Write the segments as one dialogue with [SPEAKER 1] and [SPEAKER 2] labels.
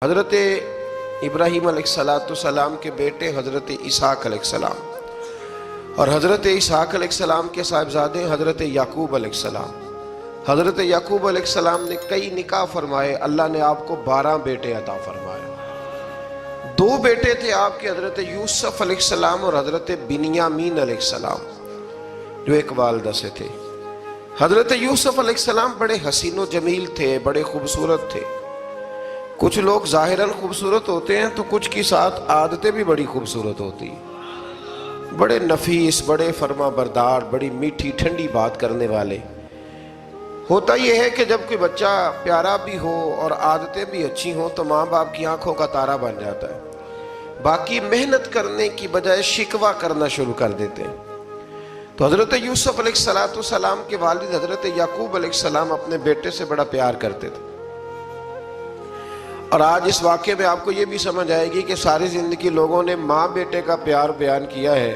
[SPEAKER 1] حضرت ابراہیم علیہ السلام کے بیٹے حضرت اسحاق علیہ السلام، اور حضرت اسحاق علیہ السلام کے صاحبزادے حضرت یعقوب علیہ السلام۔ حضرت یعقوب علیہ السلام نے کئی نکاح فرمائے، اللہ نے آپ کو 12 بیٹے عطا فرمائے۔ 2 بیٹے تھے آپ کے، حضرت یوسف علیہ السلام اور حضرت بنیامین علیہ السلام، جو ایک والدہ سے تھے۔ حضرت یوسف علیہ السلام بڑے حسین و جمیل تھے، بڑے خوبصورت تھے۔ کچھ لوگ ظاہراً خوبصورت ہوتے ہیں تو کچھ کی ساتھ عادتیں بھی بڑی خوبصورت ہوتی ہیں، بڑے نفیس، بڑے فرما بردار، بڑی میٹھی ٹھنڈی بات کرنے والے۔ ہوتا یہ ہے کہ جب کوئی بچہ پیارا بھی ہو اور عادتیں بھی اچھی ہوں تو ماں باپ کی آنکھوں کا تارا بن جاتا ہے، باقی محنت کرنے کی بجائے شکوہ کرنا شروع کر دیتے ہیں۔ تو حضرت یوسف علیہ السلام کے والد حضرت یعقوب علیہ السلام اپنے بیٹے سے بڑا پیار کرتے تھے۔ اور آج اس واقعے میں آپ کو یہ بھی سمجھ آئے گی کہ ساری زندگی لوگوں نے ماں بیٹے کا پیار بیان کیا ہے،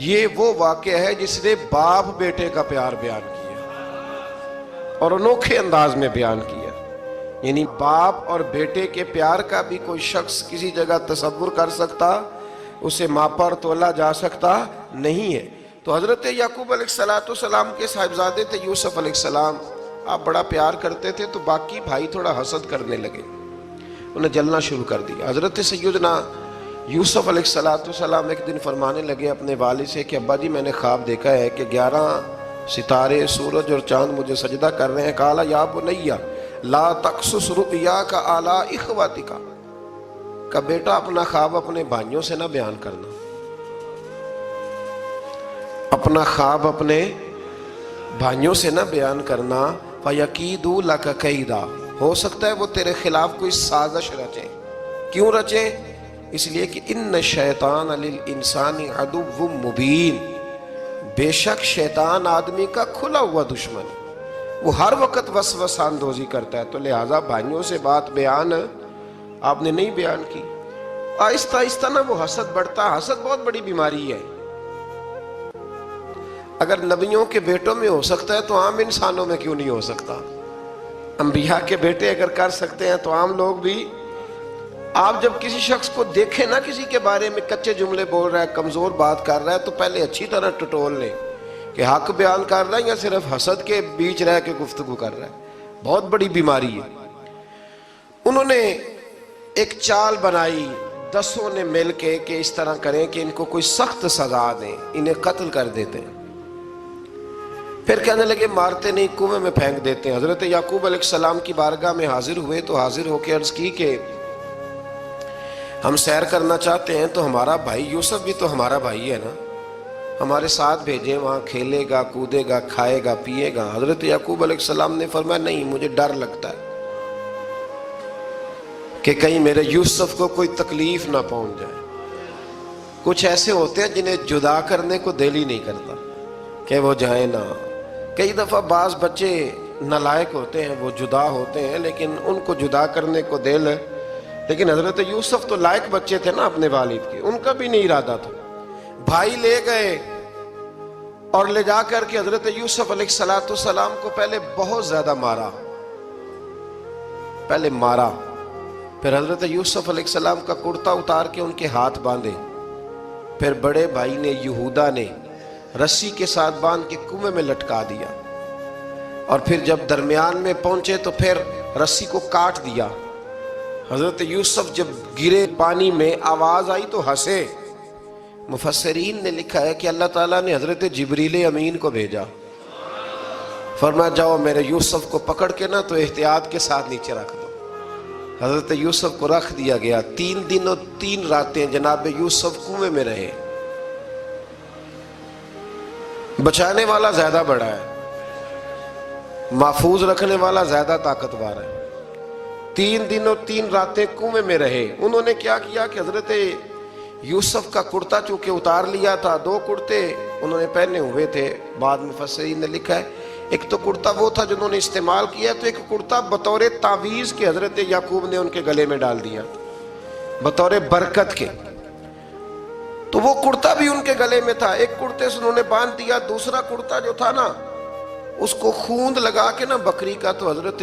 [SPEAKER 1] یہ وہ واقعہ ہے جس نے باپ بیٹے کا پیار بیان کیا اور انوکھے انداز میں بیان کیا۔ یعنی باپ اور بیٹے کے پیار کا بھی کوئی شخص کسی جگہ تصور کر سکتا، اسے ماپا اور تولا جا سکتا نہیں ہے۔ تو حضرت یعقوب علیہ السلام کے صاحبزادے تھے یوسف علیہ السلام، آپ بڑا پیار کرتے تھے تو باقی بھائی تھوڑا حسد کرنے لگے، انہیں جلنا شروع کر دیا۔ حضرت سیدنا یوسف علیہ السلام ایک دن فرمانے لگے اپنے والد سے کہ ابا جی میں نے خواب دیکھا ہے کہ 11 ستارے، سورج اور چاند مجھے سجدہ کر رہے ہیں۔ قال یا بنی لا تقصص رؤیاک علی اخواتک، کہ بیٹا اپنا خواب اپنے بھائیوں سے نہ بیان کرنا، اپنا خواب اپنے بھائیوں سے نہ بیان کرنا۔ فَيَكِيدُوا لَكَ كَيْدًا، ہو سکتا ہے وہ تیرے خلاف کوئی سازش رچیں۔ کیوں رچیں؟ اس لیے کہ ان الشیطان للانسان عدو مبین، بے شک شیطان آدمی کا کھلا ہوا دشمن ہے، وہ ہر وقت وسوسہ اندوزی کرتا ہے۔ تو لہٰذا بھائیوں سے بات بیان آپ نے نہیں بیان کی۔ آہستہ آہستہ نا وہ حسد بڑھتا، حسد بہت بڑی بیماری ہے۔ اگر نبیوں کے بیٹوں میں ہو سکتا ہے تو عام انسانوں میں کیوں نہیں ہو سکتا؟ انبیاء کے بیٹے اگر کر سکتے ہیں تو عام لوگ بھی۔ آپ جب کسی شخص کو دیکھیں نا کسی کے بارے میں کچے جملے بول رہا ہے، کمزور بات کر رہا ہے، تو پہلے اچھی طرح ٹٹول لیں کہ حق بیان کر رہا ہے یا صرف حسد کے بیچ رہ کے گفتگو کر رہا ہے۔ بہت بڑی بیماری ہے۔ انہوں نے ایک چال بنائی 10 نے مل کے کہ اس طرح کریں کہ ان کو کوئی سخت سزا دیں، انہیں قتل کر دیتے ہیں۔ پھر کہنے لگے مارتے نہیں، کنویں میں پھینک دیتے ہیں۔ حضرت یعقوب علیہ السلام کی بارگاہ میں حاضر ہوئے تو حاضر ہو کے عرض کی کہ ہم سیر کرنا چاہتے ہیں تو ہمارا بھائی یوسف بھی تو ہمارا بھائی ہے نا، ہمارے ساتھ بھیجیں، وہاں کھیلے گا، کودے گا، کھائے گا، پیے گا۔ حضرت یعقوب علیہ السلام نے فرمایا نہیں، مجھے ڈر لگتا ہے کہ کہیں میرے یوسف کو کوئی تکلیف نہ پہنچ جائے۔ کچھ ایسے ہوتے ہیں جنہیں جدا کرنے کو دل ہی نہیں کرتا کہ وہ جائیں نہ۔ کئی دفعہ بعض بچے نالائق ہوتے ہیں، وہ جدا ہوتے ہیں لیکن ان کو جدا کرنے کو دل، لیکن حضرت یوسف تو لائق بچے تھے نا اپنے والد کے، ان کا بھی نہیں ارادہ تھا۔ بھائی لے گئے اور لے جا کر کے حضرت یوسف علیہ السلام کو پہلے بہت زیادہ مارا، پھر حضرت یوسف علیہ السلام کا کرتا اتار کے ان کے ہاتھ باندھے، پھر بڑے بھائی نے یہودا نے رسی کے ساتھ باندھ کے کنویں میں لٹکا دیا، اور پھر جب درمیان میں پہنچے تو پھر رسی کو کاٹ دیا۔ حضرت یوسف جب گرے پانی میں آواز آئی تو ہنسے۔ مفسرین نے لکھا ہے کہ اللہ تعالیٰ نے حضرت جبریل امین کو بھیجا، فرمایا جاؤ میرے یوسف کو پکڑ کے نا تو احتیاط کے ساتھ نیچے رکھ دو۔ حضرت یوسف کو رکھ دیا گیا۔ 3 دن اور 3 راتیں جناب یوسف کنویں میں رہے۔ بچانے والا زیادہ بڑا ہے، محفوظ رکھنے والا زیادہ طاقتور ہے۔ 3 دن اور 3 راتیں کنویں میں رہے۔ انہوں نے کیا کیا کہ حضرت یوسف کا کرتا چونکہ اتار لیا تھا، 2 کرتے انہوں نے پہنے ہوئے تھے، بعد مفسرین نے لکھا ہے ایک تو کرتا وہ تھا جنہوں نے استعمال کیا، تو ایک کرتا بطور تعویذ کے حضرت یعقوب نے ان کے گلے میں ڈال دیا بطور برکت کے، تو وہ کرتا بھی ان کے گلے میں تھا۔ ایک کرتے سے انہوں نے باندھ دیا، دوسرا کرتا جو تھا نا اس کو خوند لگا کے نا بکری کا، تو حضرت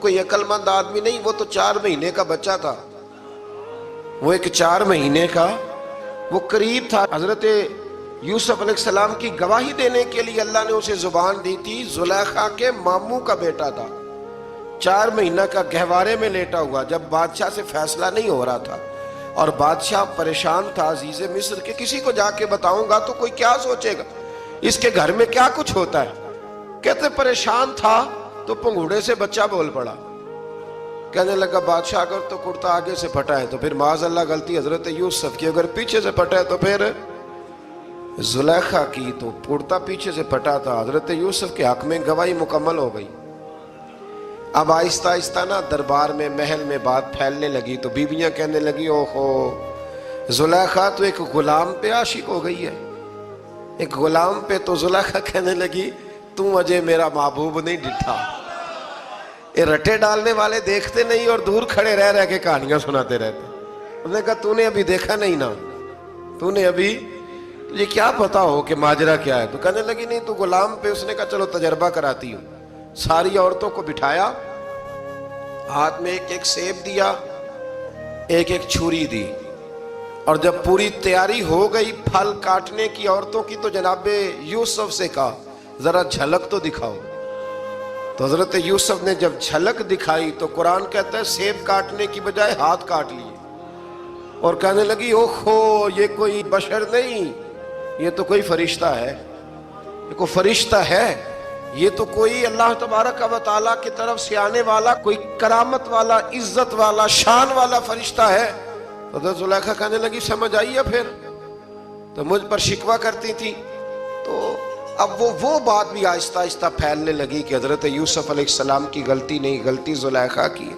[SPEAKER 1] کوئی عقل مند آدمی نہیں، وہ تو 4 مہینے کا بچہ تھا، وہ ایک 4 مہینے کا وہ قریب تھا۔ حضرت یوسف علیہ السلام کی گواہی دینے کے لیے اللہ نے اسے زبان دی تھی، زلیخا کے ماموں کا بیٹا تھا، 4 مہینہ کا گہوارے میں لیٹا ہوا، جب بادشاہ سے فیصلہ نہیں ہو رہا تھا اور بادشاہ پریشان تھا عزیز مصر کے کسی کو جا کے بتاؤں گا تو کوئی کیا سوچے گا، اس کے گھر میں کیا کچھ ہوتا ہے۔ کہتے پریشان تھا تو پنگوڑے سے بچہ بول پڑا، کہنے لگا بادشاہ اگر تو کرتا آگے سے پھٹا ہے تو پھر معاذ اللہ غلطی حضرت یوسف کی، اگر پیچھے سے پھٹا ہے تو پھر زلیخا کی، تو کرتا پیچھے سے پھٹا تھا۔ حضرت یوسف کے حق میں گواہی مکمل ہو گئی۔ اب آہستہ آہستہ نا دربار میں محل میں بات پھیلنے لگی، تو بیویاں کہنے لگی اوہو زلیخا تو ایک غلام پہ عاشق ہو گئی ہے، ایک غلام پہ۔ تو زلیخا کہنے لگی تم اجے میرا محبوب نہیں ڈٹھا۔ یہ رٹے ڈالنے والے دیکھتے نہیں اور دور کھڑے رہ رہ کے کہانیاں سناتے رہتے۔ انہوں نے کہا تو نے ابھی دیکھا نہیں نا، تو نے ابھی تجھے کیا پتا ہو کہ ماجرا کیا ہے؟ تو کہنے لگی نہیں تو غلام پہ۔ اس نے کہا چلو تجربہ کراتی ہوں۔ ساری عورتوں کو بٹھایا، ہاتھ میں ایک ایک سیب دیا، ایک ایک چھری دی، اور جب پوری تیاری ہو گئی پھل کاٹنے کی عورتوں کی تو جناب یوسف سے کہا ذرا جھلک تو دکھاؤ۔ تو حضرت یوسف نے جب جھلک دکھائی تو قرآن کہتا ہے سیب کاٹنے کی بجائے ہاتھ کاٹ لیے، اور کہنے لگی اوہو یہ کوئی بشر نہیں، یہ تو کوئی فرشتہ ہے، یہ کوئی فرشتہ ہے، یہ تو کوئی اللہ تبارک و تعالیٰ کی طرف سے آنے والا کوئی کرامت والا عزت والا شان والا فرشتہ ہے۔ حضرت زلیخا کہنے لگی سمجھ آئی ہے پھر تو مجھ پر شکوہ کرتی تھی۔ تو اب وہ بات بھی آہستہ آہستہ پھیلنے لگی کہ حضرت یوسف علیہ السلام کی غلطی نہیں، غلطی زلیخا کی۔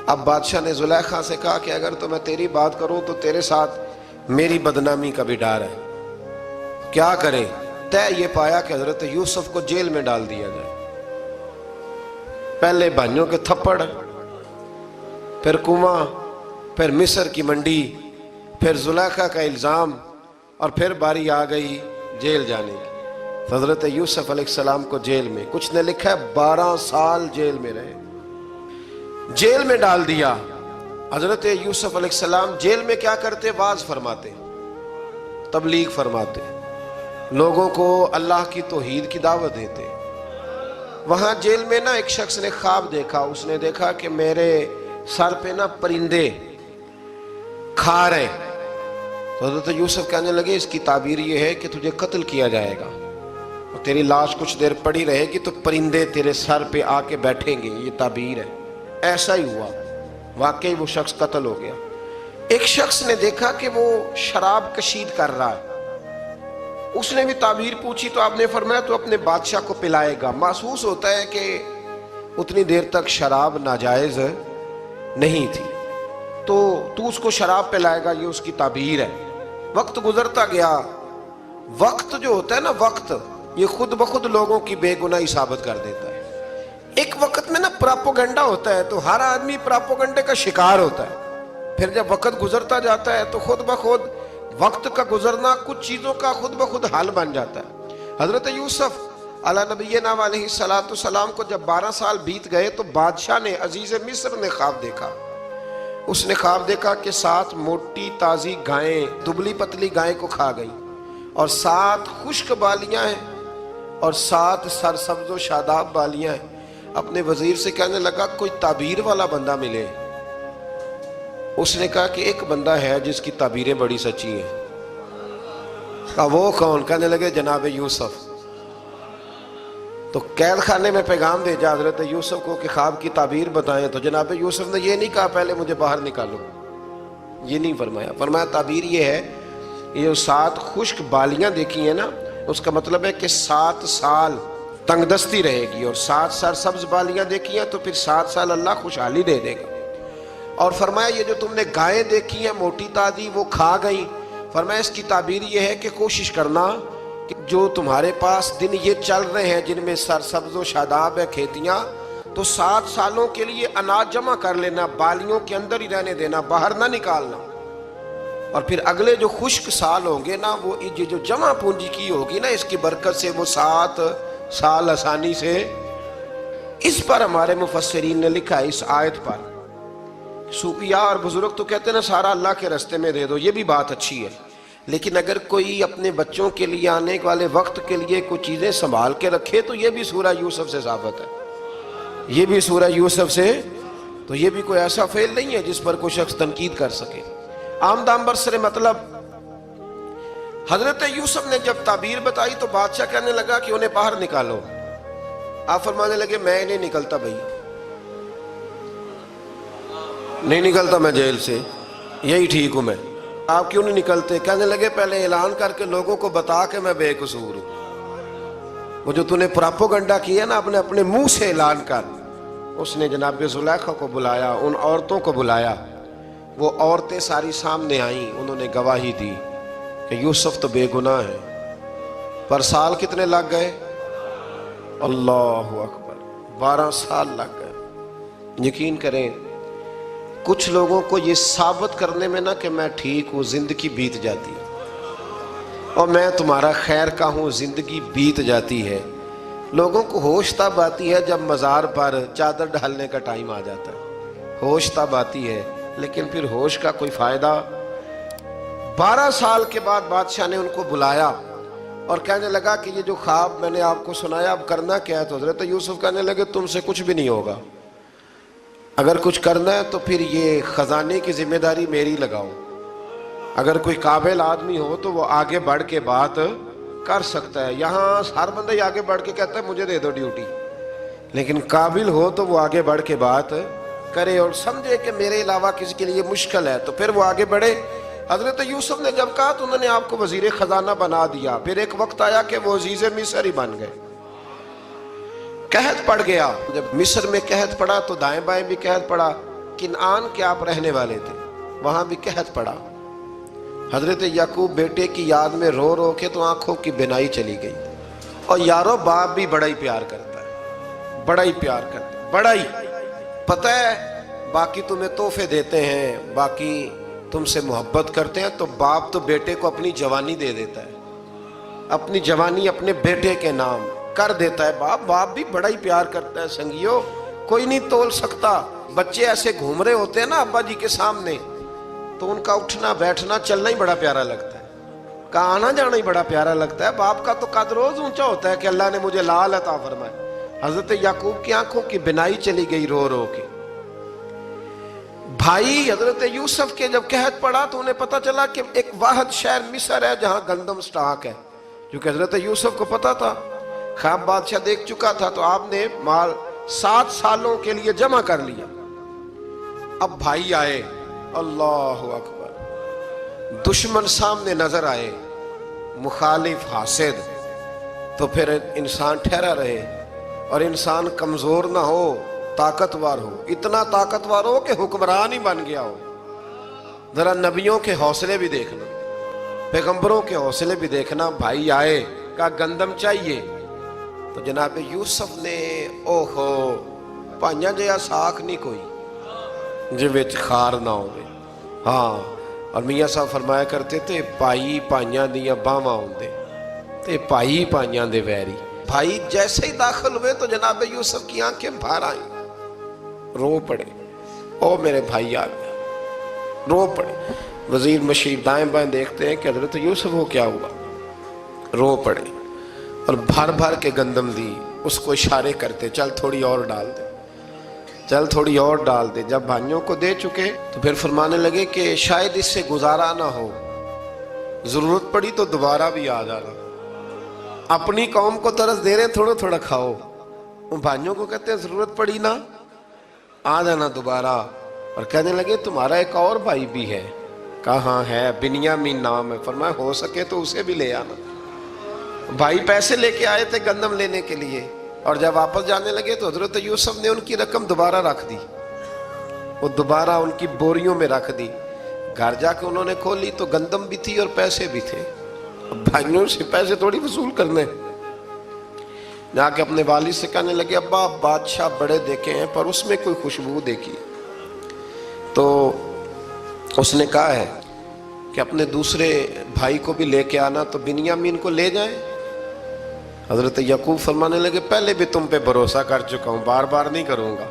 [SPEAKER 1] اب بادشاہ نے زلیخا سے کہا کہ اگر تو میں تیری بات کروں تو تیرے ساتھ میری بدنامی کا بھی ڈر ہے، کیا کریں؟ طے یہ پایا کہ حضرت یوسف کو جیل میں ڈال دیا جائے۔ پہلے بھائیوں کے تھپڑ، پھر کنواں، پھر مصر کی منڈی، پھر زلیخا کا الزام، اور پھر باری آ گئی جیل جانے کی۔ حضرت یوسف علیہ السلام کو جیل میں، کچھ نے لکھا ہے 12 سال جیل میں رہے، جیل میں ڈال دیا۔ حضرت یوسف علیہ السلام جیل میں کیا کرتے؟ واعظ فرماتے، تبلیغ فرماتے، لوگوں کو اللہ کی توحید کی دعوت دیتے۔ وہاں جیل میں نا ایک شخص نے خواب دیکھا، اس نے دیکھا کہ میرے سر پہ نا پرندے کھا رہے۔ تو حضرت یوسف کہنے لگے اس کی تعبیر یہ ہے کہ تجھے قتل کیا جائے گا اور تیری لاش کچھ دیر پڑی رہے گی تو پرندے تیرے سر پہ آ کے بیٹھیں گے، یہ تعبیر ہے۔ ایسا ہی ہوا، واقعی وہ شخص قتل ہو گیا۔ ایک شخص نے دیکھا کہ وہ شراب کشید کر رہا ہے، اس نے بھی تعبیر پوچھی تو آپ نے فرمایا تو اپنے بادشاہ کو پلائے گا۔ محسوس ہوتا ہے کہ اتنی دیر تک شراب ناجائز نہیں تھی، تو اس کو شراب پلائے گا، یہ اس کی تعبیر ہے۔ وقت گزرتا گیا، وقت جو ہوتا ہے نا، وقت یہ خود بخود لوگوں کی بے گناہی ثابت کر دیتا ہے۔ ایک وقت میں نا پراپوگنڈا ہوتا ہے تو ہر آدمی پراپوگنڈے کا شکار ہوتا ہے، پھر جب وقت گزرتا جاتا ہے تو خود بخود وقت کا گزرنا کچھ چیزوں کا خود بخود حل بن جاتا ہے۔ حضرت یوسف علی نبینا علیہ السلام کو جب 12 سال بیت گئے تو بادشاہ نے، عزیز مصر نے خواب دیکھا۔ اس نے خواب دیکھا کہ 7 موٹی تازی گائیں دبلی پتلی گائیں کو کھا گئی، اور 7 خشک بالیاں ہیں اور 7 سرسبز و شاداب بالیاں ہیں۔ اپنے وزیر سے کہنے لگا کوئی تعبیر والا بندہ ملے۔ اس نے کہا کہ ایک بندہ ہے جس کی تعبیریں بڑی سچی ہیں۔ کہا وہ کون؟ کہنے لگے جناب یوسف۔ تو قید خانے میں پیغام بھیجا حضرت یوسف کو کہ خواب کی تعبیر بتائیں، تو جناب یوسف نے یہ نہیں کہا پہلے مجھے باہر نکالو، یہ نہیں فرمایا۔ فرمایا تعبیر یہ ہے، یہ جو 7 خشک بالیاں دیکھی ہیں نا، اس کا مطلب ہے کہ 7 سال تنگ دستی رہے گی، اور 7 سرسبز بالیاں دیکھی ہیں تو پھر 7 سال اللہ خوشحالی دے دے گا۔ اور فرمایا یہ جو تم نے گائیں دیکھی ہیں موٹی تازی وہ کھا گئی، فرمایا اس کی تعبیر یہ ہے کہ کوشش کرنا کہ جو تمہارے پاس دن یہ چل رہے ہیں جن میں سرسبز و شاداب ہے کھیتیاں، تو 7 سالوں کے لیے اناج جمع کر لینا، بالیوں کے اندر ہی رہنے دینا، باہر نہ نکالنا۔ اور پھر اگلے جو خشک سال ہوں گے نا، وہ یہ جو جمع پونجی کی ہوگی نا، اس کی برکت سے وہ 7 سال آسانی سے، اس پر ہمارے مفسرین نے لکھا ہے، اس آیت پر صوفیاء اور بزرگ تو کہتے ہیں نا سارا اللہ کے راستے میں دے دو، یہ بھی بات اچھی ہے، لیکن اگر کوئی اپنے بچوں کے لیے آنے والے وقت کے لیے کوئی چیزیں سنبھال کے رکھے تو یہ بھی سورہ یوسف سے ثابت ہے، یہ بھی سورہ یوسف سے، تو یہ بھی کوئی ایسا فعل نہیں ہے جس پر کوئی شخص تنقید کر سکے۔ آمدام برسر مطلب حضرت یوسف نے جب تعبیر بتائی تو بادشاہ کہنے لگا کہ انہیں باہر نکالو۔ آپ فرمانے لگے میں نہیں نکلتا بھائی، نہیں نکلتا میں جیل سے، یہی ٹھیک ہوں میں۔ آپ کیوں نہیں نکلتے؟ کہنے لگے پہلے اعلان کر کے لوگوں کو بتا کہ میں بے قصور ہوں۔ وہ جو تو نے پراپوگنڈا کیا نا اپنے منہ سے اعلان کر، اس نے جناب زلیخا کو بلایا، ان عورتوں کو بلایا، وہ عورتیں ساری سامنے آئیں، انہوں نے گواہی دی کہ یوسف تو بے گناہ ہے۔ پر سال کتنے لگ گئے؟ اللہ اکبر، 12 سال لگ گئے۔ یقین کریں کچھ لوگوں کو یہ ثابت کرنے میں نا کہ میں ٹھیک ہوں، زندگی بیت جاتی ہے، اور میں تمہارا خیر کا ہوں، زندگی بیت جاتی ہے۔ لوگوں کو ہوش تب آتی ہے جب مزار پر چادر ڈالنے کا ٹائم آ جاتا ہے، ہوش تب آتی ہے، لیکن پھر ہوش کا کوئی فائدہ۔ 12 سال کے بعد بادشاہ نے ان کو بلایا اور کہنے لگا کہ یہ جو خواب میں نے آپ کو سنایا اب کرنا کیا ہے؟ تو حضرت یوسف کہنے لگے تم سے کچھ بھی نہیں ہوگا، اگر کچھ کرنا ہے تو پھر یہ خزانے کی ذمہ داری میری لگاؤ، اگر کوئی قابل آدمی ہو تو وہ آگے بڑھ کے بات کر سکتا ہے۔ یہاں ہر بندہ ہی آگے بڑھ کے کہتا ہے مجھے دے دو ڈیوٹی، لیکن قابل ہو تو وہ آگے بڑھ کے بات کرے اور سمجھے کہ میرے علاوہ کسی کے لیے مشکل ہے تو پھر وہ آگے بڑھے۔ حضرت یوسف نے جب کہا تو انہوں نے آپ کو وزیر خزانہ بنا دیا۔ پھر ایک وقت آیا کہ وہ عزیز مصر ہی بن گئے، قحط پڑ گیا۔ جب مصر میں قحط پڑا تو دائیں بائیں بھی قحط پڑا، کنعان کے آپ رہنے والے تھے، وہاں بھی قحط پڑا۔ حضرت یعقوب بیٹے کی یاد میں رو رو کے تو آنکھوں کی بینائی چلی گئی۔ اور یارو باپ بھی بڑا ہی پیار کرتا ہے، بڑا ہی پیار کرتا ہے، بڑا ہی، پتہ ہے باقی تمہیں تحفے دیتے ہیں، باقی تم سے محبت کرتے ہیں، تو باپ تو بیٹے کو اپنی جوانی دے دیتا ہے، اپنی جوانی اپنے بیٹے کے نام کر دیتا ہے۔ باپ بھی بڑا ہی پیار کرتا ہے سنگیو، کوئی نہیں تول سکتا۔ بچے ایسے گھوم رہے ہوتے ہیں نا ابا جی کے سامنے تو ان کا اٹھنا بیٹھنا چلنا ہی بڑا پیارا لگتا ہے، کا آنا جانا ہی بڑا پیارا لگتا ہے۔ باپ کا تو قد روز اونچا ہوتا ہے کہ اللہ نے مجھے لال عطا فرمایا۔ حضرت یعقوب کی آنکھوں کی بینائی چلی گئی رو رو کے۔ بھائی حضرت یوسف کے جب قحط پڑا تو انہیں پتا چلا کہ ایک واحد شہر مصر ہے جہاں گندم سٹاک ہے، کیونکہ حضرت یوسف کو پتا تھا، خواب بادشاہ دیکھ چکا تھا، تو آپ نے مال 7 سالوں کے لیے جمع کر لیا۔ اب بھائی آئے، اللہ اکبر، دشمن سامنے نظر آئے، مخالف حاسد، تو پھر انسان ٹھہرا رہے اور انسان کمزور نہ ہو، طاقتور ہو، اتنا طاقتور ہو کہ حکمران ہی بن گیا ہو۔ ذرا نبیوں کے حوصلے بھی دیکھنا، پیغمبروں کے حوصلے بھی دیکھنا۔ بھائی آئے، کہا گندم چاہیے، تو جناب یوسف نے اوہو پائیاں جیا ساکھ نہیں کوئی جی وچ خار نہ ہوئے۔ ہاں، اور میاں صاحب فرمایا کرتے تھے پائی پائیاں دیاں باواں ہوندے تے پائی پائیاں دے ویری۔ بھائی جیسے ہی داخل ہوئے تو جناب یوسف کی آنکھیں بھر آئیں، رو پڑے، او میرے بھائی آ گیا، رو پڑے۔ وزیر مشیر دائیں بائیں دیکھتے ہیں کہ حضرت یوسف کو کیا ہوا، رو پڑے اور بھر بھر کے گندم دی، اس کو اشارے کرتے چل تھوڑی اور ڈال دے، چل تھوڑی اور ڈال دے۔ جب بھائیوں کو دے چکے تو پھر فرمانے لگے کہ شاید اس سے گزارا نہ ہو، ضرورت پڑی تو دوبارہ بھی آ جانا، اپنی قوم کو ترس دے رہے تھوڑا تھوڑا کھاؤ، ان بھائیوں کو کہتے ہیں ضرورت پڑی نا آ جانا دوبارہ۔ اور کہنے لگے تمہارا ایک اور بھائی بھی ہے، کہاں ہے؟ بنیامین نام ہے، فرمایا ہو سکے تو اسے بھی لے آنا۔ بھائی پیسے لے کے آئے تھے گندم لینے کے لیے، اور جب واپس جانے لگے تو حضرت یوسف نے ان کی رقم دوبارہ رکھ دی، وہ دوبارہ ان کی بوریوں میں رکھ دی۔ گھر جا کے انہوں نے کھولی تو گندم بھی تھی اور پیسے بھی تھے۔ بھائیوں سے پیسے تھوڑی وصول کرنے، جا کے اپنے والد سے کہنے لگے ابا بادشاہ بڑے دیکھے ہیں پر اس میں کوئی خوشبو دیکھی، تو اس نے کہا ہے کہ اپنے دوسرے بھائی کو بھی لے کے آنا، تو بنیامین کو لے جائیں؟ حضرت یعقوب فرمانے لگے پہلے بھی تم پہ بھروسہ کر چکا ہوں، بار بار نہیں کروں گا،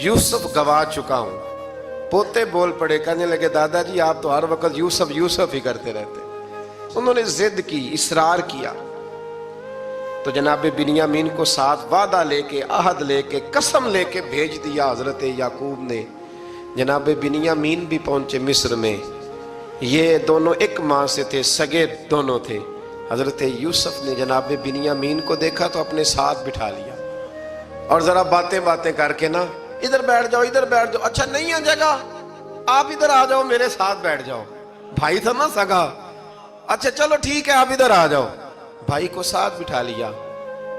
[SPEAKER 1] یوسف گوا چکا ہوں۔ پوتے بول پڑے، کہنے لگے دادا جی آپ تو ہر وقت یوسف یوسف ہی کرتے رہتے۔ انہوں نے ضد کی، اصرار کیا، تو جناب بنیامین کو ساتھ وعدہ لے کے، عہد لے کے، قسم لے کے بھیج دیا حضرت یعقوب نے۔ جناب بنیامین بھی پہنچے مصر میں، یہ دونوں ایک ماں سے تھے، سگے دونوں تھے۔ حضرت یوسف نے جناب بنیامین کو دیکھا تو اپنے ساتھ بٹھا لیا، اور ذرا باتیں کر کے نا، ادھر بیٹھ جاؤ، ادھر بیٹھ جاؤ، اچھا نہیں ہے جگہ، آپ ادھر آ جاؤ، میرے ساتھ بیٹھ جاؤ۔ بھائی تھا نا سگا، اچھا چلو ٹھیک ہے آپ ادھر آ جاؤ۔ بھائی کو ساتھ بٹھا لیا۔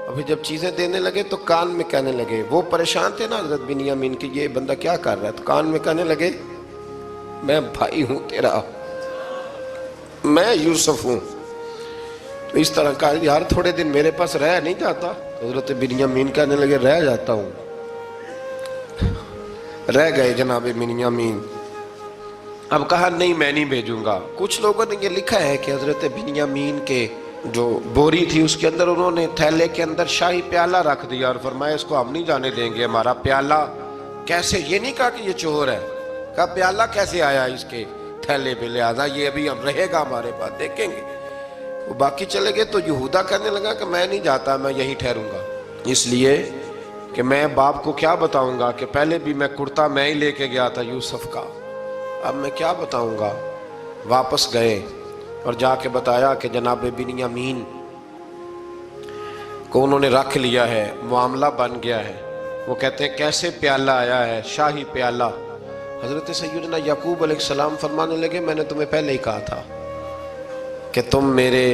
[SPEAKER 1] ابھی جب چیزیں دینے لگے تو کان میں کہنے لگے، وہ پریشان تھے نا حضرت بنیامین کہ یہ بندہ کیا کر رہا ہے، تو کان میں کہنے لگے میں بھائی ہوں تیرا، میں یوسف ہوں۔ تو اس طرح کہا یار تھوڑے دن میرے پاس رہ نہیں جاتا؟ حضرت بنیامین کہنے لگے رہ جاتا ہوں۔ رہ گئے جناب بنیامین۔ اب کہا نہیں میں نہیں بھیجوں گا۔ کچھ لوگوں نے یہ لکھا ہے کہ حضرت بنیامین کے جو بوری تھی اس کے اندر انہوں نے تھیلے کے اندر شاہی پیالہ رکھ دیا اور فرمایا اس کو ہم نہیں جانے دیں گے، ہمارا پیالہ کیسے، یہ نہیں کہا کہ یہ چور ہے، کہا پیالہ کیسے آیا اس کے تھیلے پہ، لہذا یہ ابھی ہم رہے گا ہمارے پاس، دیکھیں گے۔ وہ باقی چلے گئے تو یہودا کہنے لگا کہ میں نہیں جاتا، میں یہیں ٹھہروں گا، اس لیے کہ میں باپ کو کیا بتاؤں گا کہ پہلے بھی میں کرتا میں ہی لے کے گیا تھا یوسف کا، اب میں کیا بتاؤں گا۔ واپس گئے اور جا کے بتایا کہ جناب بنیامین کو انہوں نے رکھ لیا ہے، معاملہ بن گیا ہے۔ وہ کہتے ہیں کیسے پیالہ آیا ہے، شاہی پیالہ۔ حضرت سیدنا یعقوب علیہ السلام فرمانے لگے میں نے تمہیں پہلے ہی کہا تھا کہ تم میرے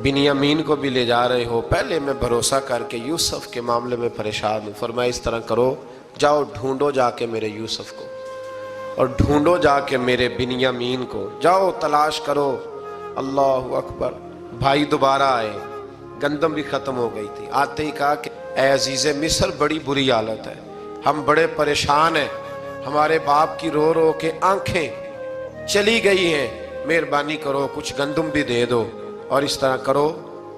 [SPEAKER 1] بنیامین کو بھی لے جا رہے ہو، پہلے میں بھروسہ کر کے یوسف کے معاملے میں پریشان ہوں۔ فرمایا اس طرح کرو، جاؤ ڈھونڈو جا کے میرے یوسف کو، اور ڈھونڈو جا کے میرے بنیامین کو، جاؤ تلاش کرو۔ اللہ اکبر۔ بھائی دوبارہ آئے، گندم بھی ختم ہو گئی تھی، آتے ہی کہا کہ اے عزیز مصر بڑی بری حالت ہے، ہم بڑے پریشان ہیں، ہمارے باپ کی رو رو کے آنکھیں چلی گئی ہیں، مہربانی کرو کچھ گندم بھی دے دو، اور اس طرح کرو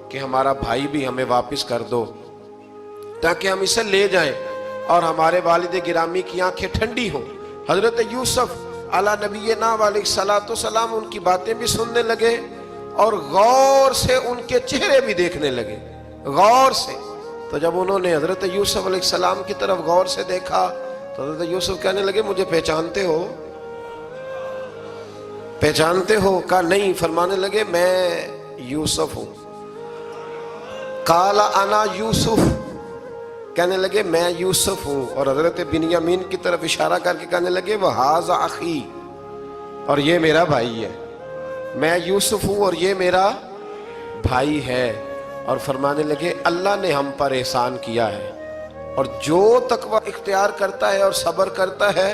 [SPEAKER 1] کہ ہمارا بھائی بھی ہمیں واپس کر دو تاکہ ہم اسے لے جائیں اور ہمارے والد گرامی کی آنکھیں ٹھنڈی ہوں۔ حضرت یوسف علیٰ نبینا علیہ السلام ان کی باتیں بھی سننے لگے اور غور سے ان کے چہرے بھی دیکھنے لگے، غور سے۔ تو جب انہوں نے حضرت یوسف علیہ السلام کی طرف غور سے دیکھا تو حضرت یوسف کہنے لگے مجھے پہچانتے ہو، پہچانتے ہو؟ کہا نہیں۔ فرمانے لگے میں یوسف ہوں۔ قال انا یوسف، کہنے لگے میں یوسف ہوں، اور حضرت بنیامین کی طرف اشارہ کر کے کہنے لگے وَهَذَا أَخِي، اور یہ میرا بھائی ہے، میں یوسف ہوں اور یہ میرا بھائی ہے۔ اور فرمانے لگے اللہ نے ہم پر احسان کیا ہے، اور جو تقوی اختیار کرتا ہے اور صبر کرتا ہے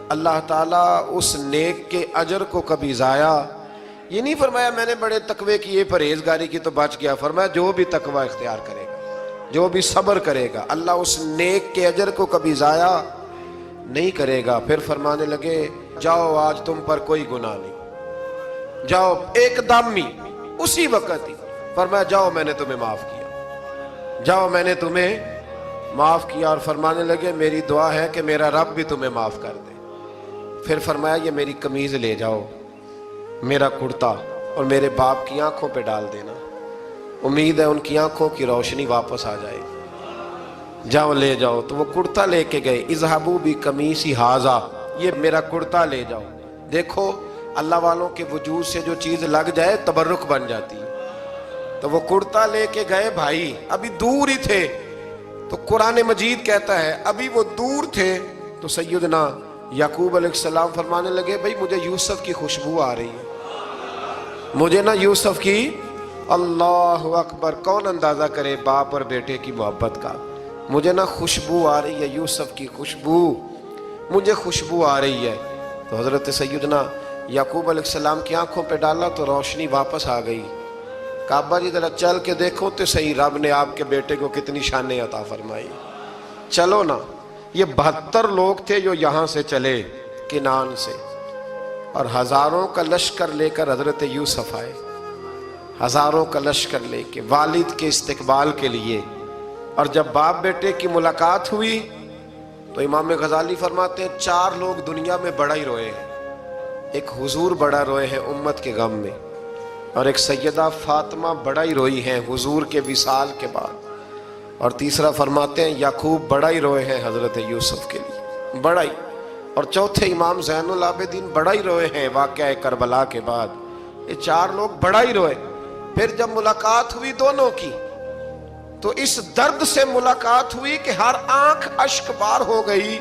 [SPEAKER 1] اللہ تعالیٰ اس نیک کے اجر کو کبھی ضائع، یہ نہیں فرمایا میں نے بڑے تقوی کیے پرہیزگاری کی تو بچ گیا، فرمایا جو بھی تقوی اختیار کرے گا، جو بھی صبر کرے گا، اللہ اس نیک کے اجر کو کبھی ضائع نہیں کرے گا۔ پھر فرمانے لگے جاؤ آج تم پر کوئی گناہ نہیں، جاؤ ایک دم ہی اسی وقت ہی فرمایا جاؤ میں نے تمہیں معاف کیا، جاؤ میں نے تمہیں معاف کیا۔ اور فرمانے لگے میری دعا ہے کہ میرا رب بھی تمہیں معاف کر دے۔ پھر فرمایا یہ میری قمیض لے جاؤ، میرا کرتا، اور میرے باپ کی آنکھوں پہ ڈال دینا، امید ہے ان کی آنکھوں کی روشنی واپس آ جائے، جاؤ لے جاؤ۔ تو وہ کرتا لے کے گئے، اذهبوا بقمیصی ھذا، یہ میرا کرتا لے جاؤ۔ دیکھو اللہ والوں کے وجود سے جو چیز لگ جائے تبرک بن جاتی ہے۔ تو وہ کرتا لے کے گئے، بھائی ابھی دور ہی تھے، تو قرآن مجید کہتا ہے ابھی وہ دور تھے تو سیدنا یعقوب علیہ السلام فرمانے لگے بھئی مجھے یوسف کی خوشبو آ رہی ہے، مجھے نا یوسف کی، اللہ اکبر، کون اندازہ کرے باپ اور بیٹے کی محبت کا، مجھے نا خوشبو آ رہی ہے، یوسف کی خوشبو، مجھے خوشبو آ رہی ہے۔ تو حضرت سیدنا یعقوب علیہ السلام کی آنکھوں پہ ڈالا تو روشنی واپس آ گئی۔ کعبہ جی ذرا چل کے دیکھو تو صحیح رب نے آپ کے بیٹے کو کتنی شانیں عطا فرمائی۔ چلو نا، یہ 72 لوگ تھے جو یہاں سے چلے کنان سے، اور ہزاروں کا لشکر لے کر حضرت یوسف آئے، ہزاروں کا لشکر لے کے والد کے استقبال کے لیے۔ اور جب باپ بیٹے کی ملاقات ہوئی تو امام غزالی فرماتے ہیں 4 لوگ دنیا میں بڑا ہی روئے ہیں۔ ایک حضور بڑا روئے ہیں امت کے غم میں، اور ایک سیدہ فاطمہ بڑا ہی روئی ہیں حضور کے وصال کے بعد، اور تیسرا فرماتے ہیں یعقوب بڑا ہی روئے ہیں حضرت یوسف کے لیے، بڑا ہی، اور چوتھے امام زین العابدین بڑا ہی روئے ہیں واقعہ کربلا کے بعد۔ یہ 4 لوگ بڑا ہی روئے۔ پھر جب ملاقات ہوئی دونوں کی تو اس درد سے ملاقات ہوئی کہ ہر آنکھ اشک بار ہو گئی۔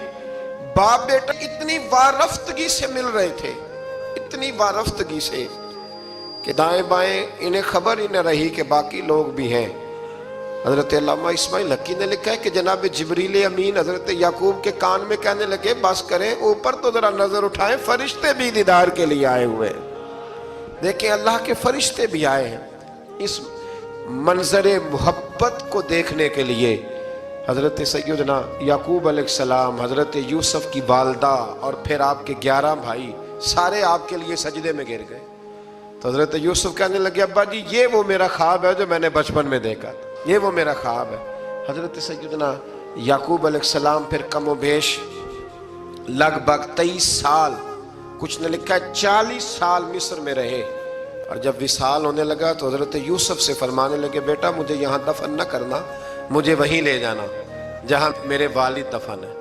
[SPEAKER 1] باپ بیٹا اتنی وارفتگی سے مل رہے تھے، اتنی وارفتگی سے کہ دائیں بائیں انہیں خبر ہی نہ رہی کہ باقی لوگ بھی ہیں۔ حضرت علامہ اسماعیل حقی نے لکھا ہے کہ جناب جبریل امین حضرت یعقوب کے کان میں کہنے لگے بس کریں، اوپر تو ذرا نظر اٹھائیں، فرشتے بھی دیدار کے لیے آئے ہوئے ہیں۔ دیکھیں اللہ کے فرشتے بھی آئے ہیں اس منظر محبت کو دیکھنے کے لیے۔ حضرت سیدنا یعقوب علیہ السلام، حضرت یوسف کی والدہ، اور پھر آپ کے 11 بھائی سارے آپ کے لیے سجدے میں گر گئے۔ تو حضرت یوسف کہنے لگے ابا جی یہ وہ میرا خواب ہے جو میں نے بچپن میں دیکھا تھا، یہ وہ میرا خواب ہے۔ حضرت سیدنا یعقوب علیہ السلام پھر کم و بیش لگ بھگ 23 سال، کچھ نے لکھا ہے 40 سال مصر میں رہے، اور جب وصال ہونے لگا تو حضرت یوسف سے فرمانے لگے بیٹا مجھے یہاں دفن نہ کرنا، مجھے وہیں لے جانا جہاں میرے والد دفن ہے۔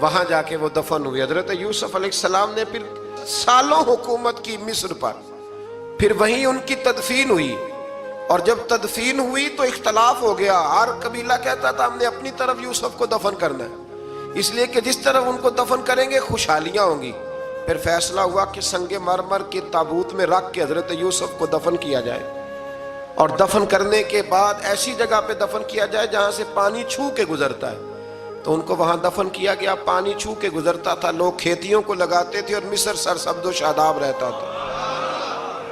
[SPEAKER 1] وہاں جا کے وہ دفن ہوئے۔ حضرت یوسف علیہ السلام نے پھر سالوں حکومت کی مصر پر، پھر وہیں ان کی تدفین ہوئی، اور جب تدفین ہوئی تو اختلاف ہو گیا۔ ہر قبیلہ کہتا تھا ہم نے اپنی طرف یوسف کو دفن کرنا ہے، اس لیے کہ جس طرف ان کو دفن کریں گے خوشحالیاں ہوں گی۔ پھر فیصلہ ہوا کہ سنگ مرمر کے تابوت میں رکھ کے حضرت یوسف کو دفن کیا جائے، اور دفن کرنے کے بعد ایسی جگہ پہ دفن کیا جائے جہاں سے پانی چھو کے گزرتا ہے۔ تو ان کو وہاں دفن کیا گیا، پانی چھو کے گزرتا تھا، لوگ کھیتیوں کو لگاتے تھے اور مصر سرسبز و شاداب رہتا تھا۔